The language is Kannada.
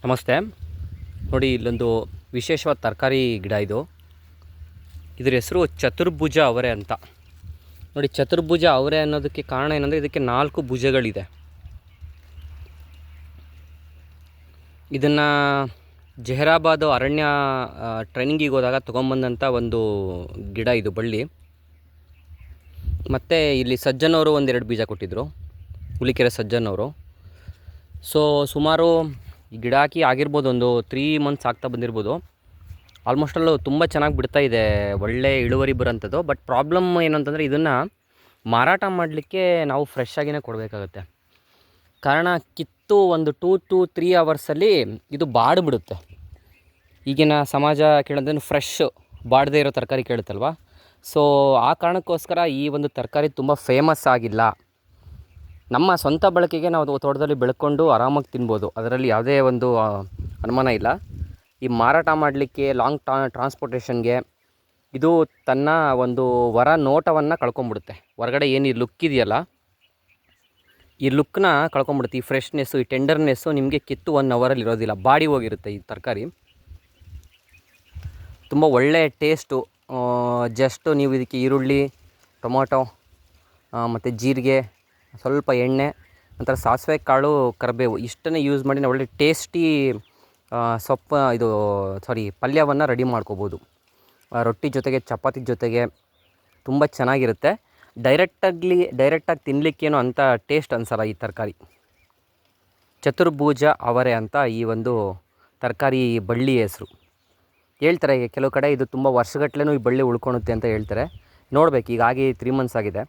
ನಮಸ್ತೆ. ನೋಡಿ, ಇಲ್ಲೊಂದು ವಿಶೇಷವಾದ ತರಕಾರಿ ಗಿಡ ಇದ್ರ ಹೆಸರು ಚತುರ್ಭುಜ ಅವರೆ ಅಂತ. ನೋಡಿ, ಚತುರ್ಭುಜ ಅವರೆ ಅನ್ನೋದಕ್ಕೆ ಕಾರಣ ಏನಂದರೆ ಇದಕ್ಕೆ 4 ಭುಜಗಳಿದೆ. ಇದನ್ನು ಜಹರಾಬಾದ್ ಅರಣ್ಯ ಟ್ರೈನಿಂಗಿಗೆ ಹೋದಾಗ ತೊಗೊಂಬಂದಂಥ ಒಂದು ಗಿಡ, ಇದು ಬಳ್ಳಿ. ಮತ್ತು ಇಲ್ಲಿ ಸಜ್ಜನವರು 1-2 ಬೀಜ ಕೊಟ್ಟಿದ್ದರು, ಹುಲಿಕೆರೆ ಸಜ್ಜನವರು. ಸೊ ಸುಮಾರು ಈ ಗಿಡ ಹಾಕಿ ಆಗಿರ್ಬೋದು, ಒಂದು 3 ಮಂತ್ಸ್ ಆಗ್ತಾ ಬಂದಿರ್ಬೋದು. ಆಲ್ಮೋಸ್ಟಲ್ಲೂ ತುಂಬ ಚೆನ್ನಾಗಿ ಬಿಡ್ತಾ ಇದೆ, ಒಳ್ಳೆ ಇಳುವರಿ ಬರೋಂಥದ್ದು. ಬಟ್ ಪ್ರಾಬ್ಲಮ್ ಏನಂತಂದರೆ, ಇದನ್ನು ಮಾರಾಟ ಮಾಡಲಿಕ್ಕೆ ನಾವು ಫ್ರೆಶ್ ಆಗಿನೇ ಕೊಡಬೇಕಾಗತ್ತೆ. ಕಾರಣ, ಕಿತ್ತು ಒಂದು 2 to 3 ಅವರ್ಸಲ್ಲಿ ಇದು ಬಾಡಿಬಿಡುತ್ತೆ. ಈಗಿನ ಸಮಾಜ ಕೇಳೋದೇನು, ಫ್ರೆಶ್ ಬಾಡದೇ ಇರೋ ತರಕಾರಿ ಕೇಳುತ್ತಲ್ವ. ಸೊ ಆ ಕಾರಣಕ್ಕೋಸ್ಕರ ಈ ಒಂದು ತರಕಾರಿ ತುಂಬ ಫೇಮಸ್ ಆಗಿಲ್ಲ. ನಮ್ಮ ಸ್ವಂತ ಬಳಕೆಗೆ ನಾವು ತೋಟದಲ್ಲಿ ಬೆಳ್ಕೊಂಡು ಆರಾಮಾಗಿ ತಿನ್ಬೋದು, ಅದರಲ್ಲಿ ಯಾವುದೇ ಒಂದು ಅನುಮಾನ ಇಲ್ಲ. ಈ ಮಾರಾಟ ಮಾಡಲಿಕ್ಕೆ ಲಾಂಗ್ ಟ್ರಾನ್ಸ್ಪೋರ್ಟೇಷನ್ಗೆ ಇದು ತನ್ನ ಒಂದು ನೋಟವನ್ನು ಕಳ್ಕೊಂಬಿಡುತ್ತೆ. ಹೊರಗಡೆ ಏನು ಈ ಲುಕ್ ಇದೆಯಲ್ಲ, ಈ ಲುಕ್ನ ಕಳ್ಕೊಂಬಿಡುತ್ತೆ. ಈ ಫ್ರೆಶ್ನೆಸ್ಸು, ಈ ಟೆಂಡರ್ನೆಸ್ಸು ನಿಮಗೆ ಕಿತ್ತು 1 ಅವರಲ್ಲಿ ಇರೋದಿಲ್ಲ, ಬಾಡಿ ಹೋಗಿರುತ್ತೆ ಈ ತರಕಾರಿ. ತುಂಬ ಒಳ್ಳೆಯ ಟೇಸ್ಟು. ಜಸ್ಟು ನೀವು ಇದಕ್ಕೆ ಈರುಳ್ಳಿ, ಟೊಮೊಟೊ ಮತ್ತು ಜೀರಿಗೆ, ಸ್ವಲ್ಪ ಎಣ್ಣೆ, ನಂತರ ಸಾಸಿವೆ ಕಾಳು, ಕರಿಬೇವು ಇಷ್ಟನ್ನೇ ಯೂಸ್ ಮಾಡಿ ನಾವು ಒಳ್ಳೆ ಟೇಸ್ಟಿ ಪಲ್ಯವನ್ನು ರೆಡಿ ಮಾಡ್ಕೋಬೋದು. ರೊಟ್ಟಿ ಜೊತೆಗೆ, ಚಪಾತಿ ಜೊತೆಗೆ ತುಂಬ ಚೆನ್ನಾಗಿರುತ್ತೆ. ಡೈರೆಕ್ಟಾಗಿ ತಿನ್ನಲಿಕ್ಕೇನೋ ಅಂಥ ಟೇಸ್ಟ್ ಅನಿಸಲ್ಲ ಈ ತರಕಾರಿ. ಚತುರ್ಭುಜ ಅವರೆ ಅಂತ ಈ ಒಂದು ತರಕಾರಿ ಬಳ್ಳಿ ಹೆಸರು. ಹೇಳ್ತಾರೆ ಕೆಲವು ಕಡೆ ಇದು ತುಂಬ ವರ್ಷಗಟ್ಟಲೆನೂ ಈ ಬಳ್ಳಿ ಉಳ್ಕೊಳುತ್ತೆ ಅಂತ ಹೇಳ್ತಾರೆ. ನೋಡಬೇಕು, ಈಗಾಗಿ 3 ಮಂತ್ಸ್ ಆಗಿದೆ.